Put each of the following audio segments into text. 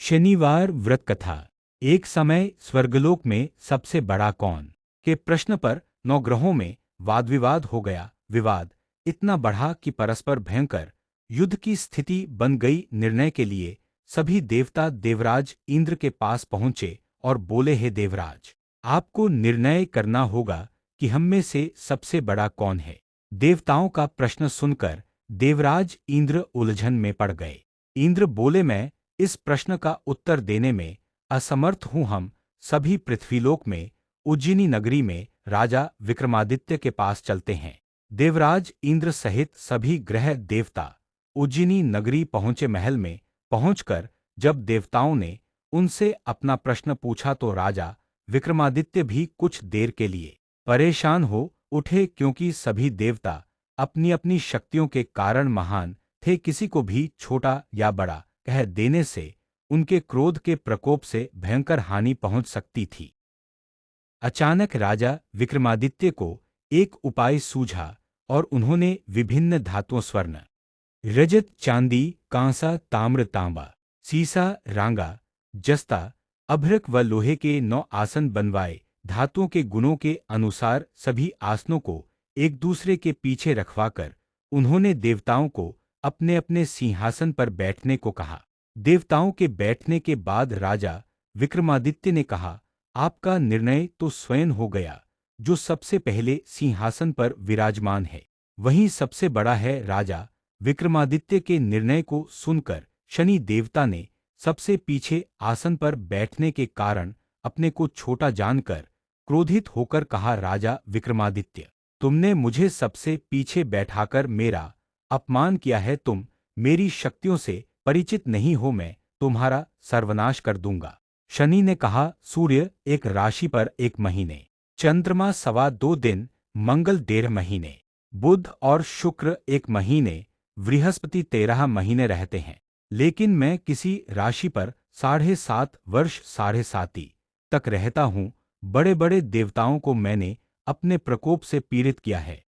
शनिवार व्रत कथा। एक समय स्वर्गलोक में सबसे बड़ा कौन के प्रश्न पर नवग्रहों में वाद विवाद हो गया। विवाद इतना बढ़ा कि परस्पर भयंकर युद्ध की स्थिति बन गई। निर्णय के लिए सभी देवता देवराज इंद्र के पास पहुंचे और बोले, हे देवराज, आपको निर्णय करना होगा कि हम में से सबसे बड़ा कौन है। देवताओं का प्रश्न सुनकर देवराज इंद्र उलझन में पड़ गए। इंद्र बोले, मैं इस प्रश्न का उत्तर देने में असमर्थ हूं। हम सभी पृथ्वीलोक में उज्जैनी नगरी में राजा विक्रमादित्य के पास चलते हैं। देवराज इंद्र सहित सभी ग्रह देवता उज्जैनी नगरी पहुंचे। महल में पहुंचकर जब देवताओं ने उनसे अपना प्रश्न पूछा तो राजा विक्रमादित्य भी कुछ देर के लिए परेशान हो उठे, क्योंकि सभी देवता अपनी अपनी शक्तियों के कारण महान थे। किसी को भी छोटा या बड़ा कह देने से उनके क्रोध के प्रकोप से भयंकर हानि पहुंच सकती थी। अचानक राजा विक्रमादित्य को एक उपाय सूझा और उन्होंने विभिन्न धातुओं स्वर्ण, रजत, चांदी, कांसा, ताम्र, तांबा, सीसा, रांगा, जस्ता, अभ्रक व लोहे के 9 आसन बनवाए। धातुओं के गुणों के अनुसार सभी आसनों को एक दूसरे के पीछे रखवाकर उन्होंने देवताओं को अपने अपने सिंहासन पर बैठने को कहा। देवताओं के बैठने के बाद राजा विक्रमादित्य ने कहा, आपका निर्णय तो स्वयं हो गया। जो सबसे पहले सिंहासन पर विराजमान है वही सबसे बड़ा है। राजा विक्रमादित्य के निर्णय को सुनकर शनि देवता ने सबसे पीछे आसन पर बैठने के कारण अपने को छोटा जानकर क्रोधित होकर कहा, राजा विक्रमादित्य, तुमने मुझे सबसे पीछे बैठाकर मेरा अपमान किया है। तुम मेरी शक्तियों से परिचित नहीं हो, मैं तुम्हारा सर्वनाश कर दूंगा। शनि ने कहा, सूर्य एक राशि पर 1 महीने, चंद्रमा 2.25 दिन, मंगल 1.5 महीने, बुध और शुक्र 1 महीने, बृहस्पति 13 महीने रहते हैं। लेकिन मैं किसी राशि पर 7.5 वर्ष 7.5 तक रहता हूँ। बड़े बड़े देवताओं को मैंने अपने प्रकोप से पीड़ित किया है।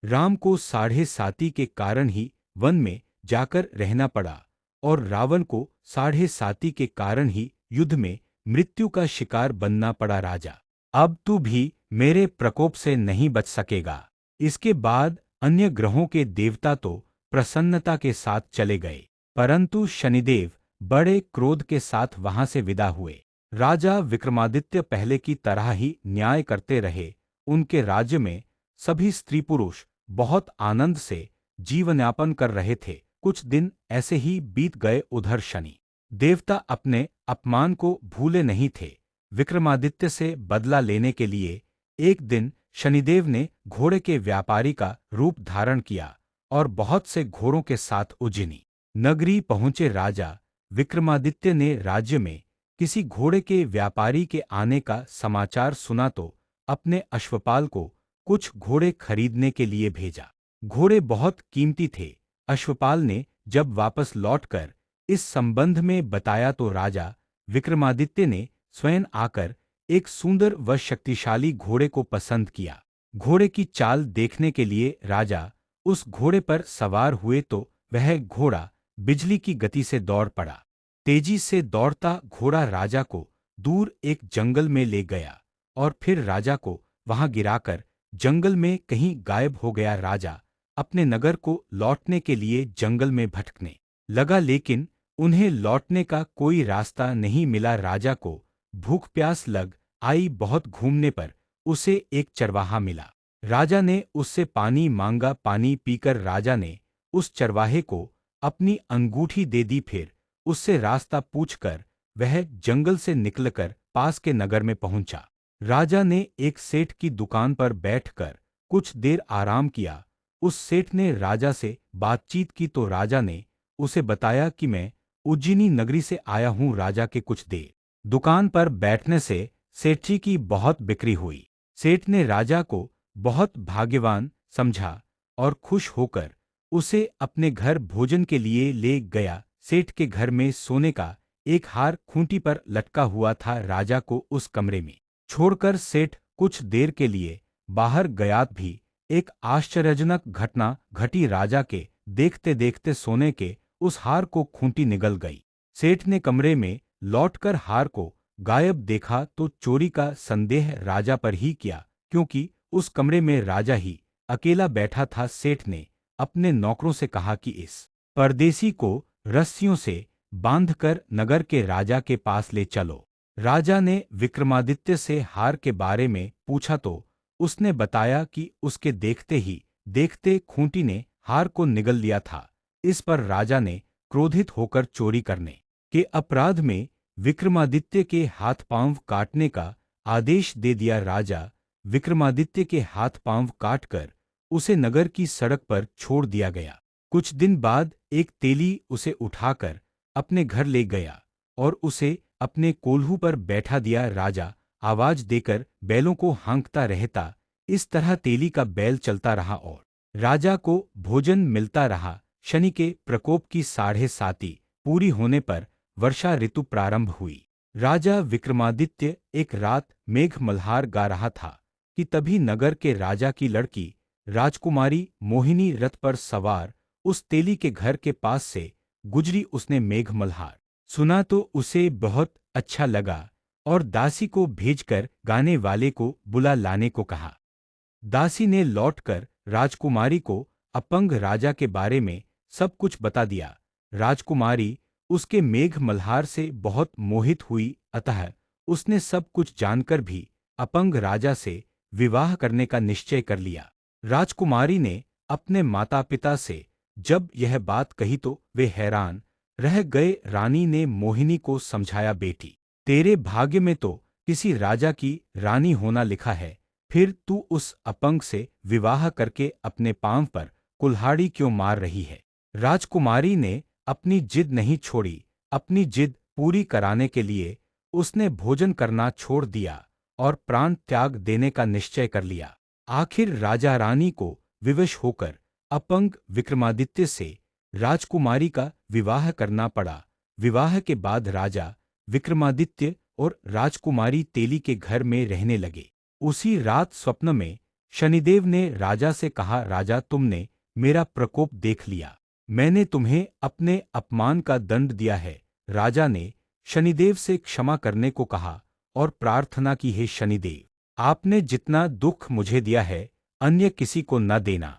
राम को 7.5 के कारण ही वन में जाकर रहना पड़ा और रावण को 7.5 के कारण ही युद्ध में मृत्यु का शिकार बनना पड़ा। राजा, अब तू भी मेरे प्रकोप से नहीं बच सकेगा। इसके बाद अन्य ग्रहों के देवता तो प्रसन्नता के साथ चले गए, परंतु शनिदेव बड़े क्रोध के साथ वहां से विदा हुए। राजा विक्रमादित्य पहले की तरह ही न्याय करते रहे। उनके राज्य में सभी स्त्री पुरुष बहुत आनंद से जीवनयापन कर रहे थे। कुछ दिन ऐसे ही बीत गए। उधर शनि देवता अपने अपमान को भूले नहीं थे। विक्रमादित्य से बदला लेने के लिए एक दिन शनिदेव ने घोड़े के व्यापारी का रूप धारण किया और बहुत से घोड़ों के साथ उज्जैनी नगरी पहुंचे। राजा विक्रमादित्य ने राज्य में किसी घोड़े के व्यापारी के आने का समाचार सुना तो अपने अश्वपाल को कुछ घोड़े खरीदने के लिए भेजा। घोड़े बहुत कीमती थे। अश्वपाल ने जब वापस लौटकर इस संबंध में बताया तो राजा विक्रमादित्य ने स्वयं आकर एक सुंदर व शक्तिशाली घोड़े को पसंद किया। घोड़े की चाल देखने के लिए राजा उस घोड़े पर सवार हुए तो वह घोड़ा बिजली की गति से दौड़ पड़ा। तेजी से दौड़ता घोड़ा राजा को दूर एक जंगल में ले गया और फिर राजा को वहां गिराकर जंगल में कहीं गायब हो गया। राजा अपने नगर को लौटने के लिए जंगल में भटकने लगा, लेकिन उन्हें लौटने का कोई रास्ता नहीं मिला। राजा को भूख प्यास लग आई। बहुत घूमने पर उसे एक चरवाहा मिला। राजा ने उससे पानी मांगा। पानी पीकर राजा ने उस चरवाहे को अपनी अंगूठी दे दी। फिर उससे रास्ता पूछकर वह जंगल से निकलकर पास के नगर में पहुंचा। राजा ने एक सेठ की दुकान पर बैठकर कुछ देर आराम किया। उस सेठ ने राजा से बातचीत की तो राजा ने उसे बताया कि मैं उज्जैनी नगरी से आया हूं। राजा के कुछ देर दुकान पर बैठने से सेठ जी की बहुत बिक्री हुई। सेठ ने राजा को बहुत भाग्यवान समझा और खुश होकर उसे अपने घर भोजन के लिए ले गया। सेठ के घर में सोने का एक हार खूंटी पर लटका हुआ था। राजा को उस कमरे में छोड़कर सेठ कुछ देर के लिए बाहर गया। भी एक आश्चर्यजनक घटना घटी। राजा के देखते देखते सोने के उस हार को खूंटी निगल गई। सेठ ने कमरे में लौटकर हार को गायब देखा तो चोरी का संदेह राजा पर ही किया, क्योंकि उस कमरे में राजा ही अकेला बैठा था। सेठ ने अपने नौकरों से कहा कि इस परदेसी को रस्सियों से बांधकर नगर के राजा के पास ले चलो। राजा ने विक्रमादित्य से हार के बारे में पूछा तो उसने बताया कि उसके देखते ही देखते खूंटी ने हार को निगल लिया था। इस पर राजा ने क्रोधित होकर चोरी करने के अपराध में विक्रमादित्य के हाथ पांव काटने का आदेश दे दिया। राजा विक्रमादित्य के हाथ पांव काटकर उसे नगर की सड़क पर छोड़ दिया गया। कुछ दिन बाद एक तेली उसे उठाकर अपने घर ले गया और उसे अपने कोल्हू पर बैठा दिया। राजा आवाज देकर बैलों को हाँकता रहता। इस तरह तेली का बैल चलता रहा और राजा को भोजन मिलता रहा। शनि के प्रकोप की 7.5 पूरी होने पर वर्षा ऋतु प्रारंभ हुई। राजा विक्रमादित्य एक रात मेघ मल्हार गा रहा था कि तभी नगर के राजा की लड़की राजकुमारी मोहिनी रथ पर सवार उस तेली के घर के पास से गुजरी। उसने मेघ मल्हार सुना तो उसे बहुत अच्छा लगा और दासी को भेजकर गाने वाले को बुला लाने को कहा। दासी ने लौटकर राजकुमारी को अपंग राजा के बारे में सब कुछ बता दिया। राजकुमारी उसके मेघ मल्हार से बहुत मोहित हुई, अतः उसने सब कुछ जानकर भी अपंग राजा से विवाह करने का निश्चय कर लिया। राजकुमारी ने अपने माता पिता से जब यह बात कही तो वे हैरान रह गए। रानी ने मोहिनी को समझाया, बेटी, तेरे भाग्य में तो किसी राजा की रानी होना लिखा है, फिर तू उस अपंग से विवाह करके अपने पांव पर कुल्हाड़ी क्यों मार रही है। राजकुमारी ने अपनी जिद नहीं छोड़ी। अपनी जिद पूरी कराने के लिए उसने भोजन करना छोड़ दिया और प्राण त्याग देने का निश्चय कर लिया। आखिर राजा रानी को विवश होकर अपंग विक्रमादित्य से राजकुमारी का विवाह करना पड़ा। विवाह के बाद राजा विक्रमादित्य और राजकुमारी तेली के घर में रहने लगे। उसी रात स्वप्न में शनिदेव ने राजा से कहा, राजा, तुमने मेरा प्रकोप देख लिया। मैंने तुम्हें अपने अपमान का दंड दिया है। राजा ने शनिदेव से क्षमा करने को कहा और प्रार्थना की, हे शनिदेव, आपने जितना दुख मुझे दिया है अन्य किसी को न देना।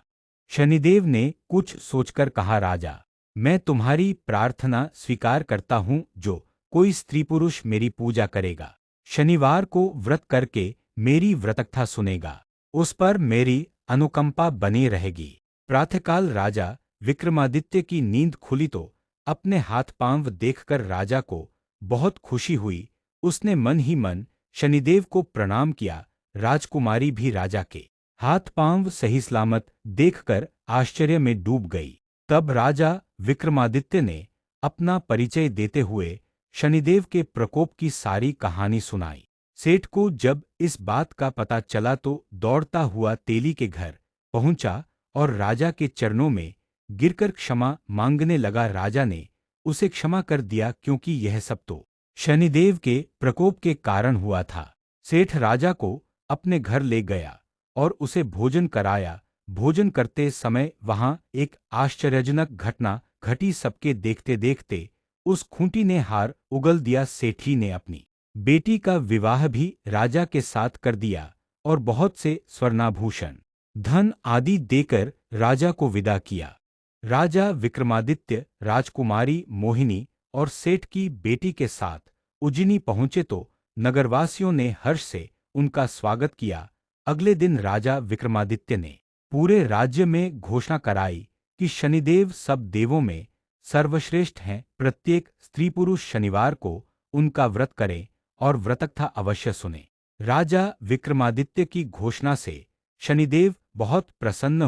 शनिदेव ने कुछ सोचकर कहा, राजा, मैं तुम्हारी प्रार्थना स्वीकार करता हूं। जो कोई स्त्री पुरुष मेरी पूजा करेगा, शनिवार को व्रत करके मेरी व्रतकथा सुनेगा, उस पर मेरी अनुकंपा बनी रहेगी। प्रातःकाल राजा विक्रमादित्य की नींद खुली तो अपने हाथ पांव देखकर राजा को बहुत खुशी हुई। उसने मन ही मन शनिदेव को प्रणाम किया। राजकुमारी भी राजा के हाथ पांव सही सलामत देखकर आश्चर्य में डूब गई। तब राजा विक्रमादित्य ने अपना परिचय देते हुए शनिदेव के प्रकोप की सारी कहानी सुनाई। सेठ को जब इस बात का पता चला तो दौड़ता हुआ तेली के घर पहुंचा और राजा के चरणों में गिरकर क्षमा मांगने लगा। राजा ने उसे क्षमा कर दिया, क्योंकि यह सब तो शनिदेव के प्रकोप के कारण हुआ था। सेठ राजा को अपने घर ले गया और उसे भोजन कराया। भोजन करते समय वहां एक आश्चर्यजनक घटना घटी। सबके देखते देखते उस खूंटी ने हार उगल दिया। सेठी ने अपनी बेटी का विवाह भी राजा के साथ कर दिया और बहुत से स्वर्णाभूषण, धन आदि देकर राजा को विदा किया। राजा विक्रमादित्य राजकुमारी मोहिनी और सेठ की बेटी के साथ उज्जैनी पहुंचे तो नगरवासियों ने हर्ष से उनका स्वागत किया। अगले दिन राजा विक्रमादित्य ने पूरे राज्य में घोषणा कराई कि शनिदेव सब देवों में सर्वश्रेष्ठ हैं। प्रत्येक स्त्री पुरुष शनिवार को उनका व्रत करे और व्रतकथा अवश्य सुने। राजा विक्रमादित्य की घोषणा से शनिदेव बहुत प्रसन्न